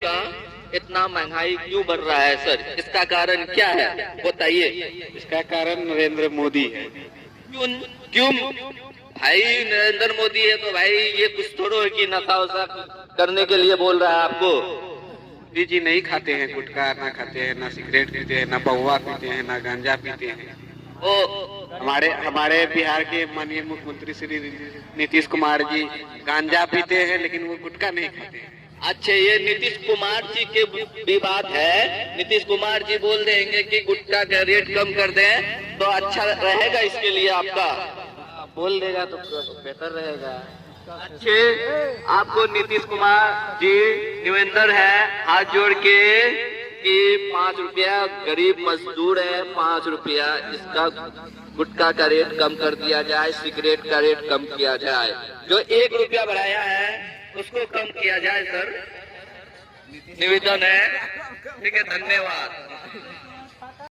का इतना महंगाई क्यों बढ़ रहा है सर? इसका कारण क्या है बताइए। इसका कारण नरेंद्र मोदी है। क्यों क्यों भाई? नरेंद्र मोदी है तो भाई ये कुछ थोड़ा है कि नशा वशा करने के लिए बोल रहा है आपको। जी नहीं खाते हैं गुटखा, ना खाते हैं, ना सिगरेट पीते हैं, ना बहुआ पीते हैं, ना गांजा पीते हैं। ओ हमारे बिहार के माननीय मुख्यमंत्री श्री नीतीश कुमार जी गांजा पीते हैं, लेकिन वो गुटखा नहीं खाते हैं। अच्छा, ये नीतीश कुमार जी के भी बात है। नीतीश कुमार जी बोल देंगे कि गुटखा का रेट कम कर दें तो अच्छा रहेगा इसके लिए आपका। बोल देगा तो बेहतर रहेगा। अच्छे, आपको नीतीश कुमार जी निवेदन है हाथ जोड़ के कि 5 रुपया गरीब मजदूर है, 5 रुपया इसका गुटखा का रेट कम कर दिया जाए, सिगरेट का रेट कम किया जाए, जो 1 रुपया बढ़ाया है उसको कम किया जाए सर। निवेदन है। ठीक है, धन्यवाद।